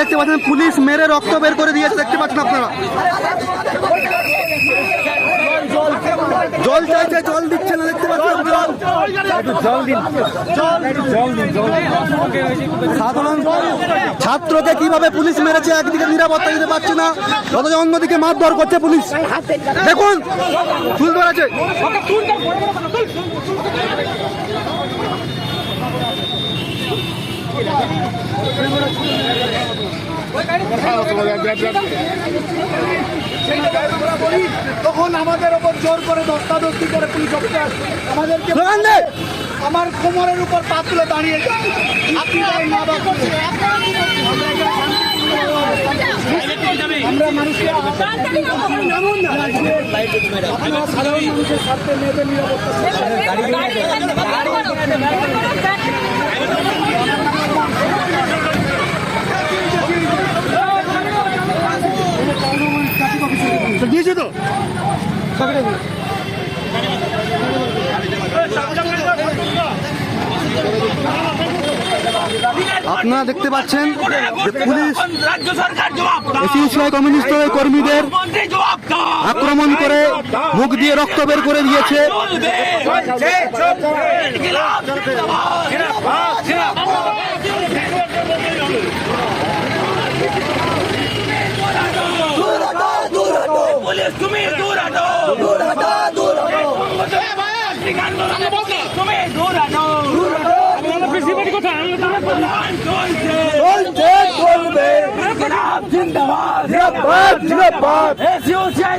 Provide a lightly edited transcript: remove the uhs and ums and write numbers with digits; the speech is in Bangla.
দেখতে পাচ্ছেন পুলিশ মেরে রক্ত বের করে দিয়েছে, দেখতে পাচ্ছেন আপনারা। জল চাইছে, জল দিচ্ছে না, দেখতে পাচ্ছেন আপনারা। সাধারণ ছাত্রকে কিভাবে পুলিশ মেরেছে, একদিকে নিরাপত্তা দিতে পারছে না, অথচ অন্যদিকে মারধর করছে পুলিশ। দেখুন ফুল ধরেছে। তখন আমাদের ওপর জোর করে ধস্তাধস্তি করে পুলিশ অফিসার আমাদেরকে আমার কোমরের উপর পা তুলে দাঁড়িয়ে আমরা মানুষকে আপনারা সাধারণ মানুষের স্বার্থে মেয়েদের নিরাপত্তা দিয়েছে তো। আপনারা দেখতে পাচ্ছেন যে পুলিশ এসইউসিআই কমিউনিস্ট দলের কর্মীদের আক্রমণ করে মুখ দিয়ে রক্ত বের করে দিয়েছে। পুলিশ তুমি দূর হটো, দূর হটো, দূর হটো, তুমি দূর হটো, দূর হটো। প্রিন্সিপাল কোথায়? চলছে চলবে, জিন্দাবাদ জিন্দাবাদ জিন্দাবাদ। এসইউসিআই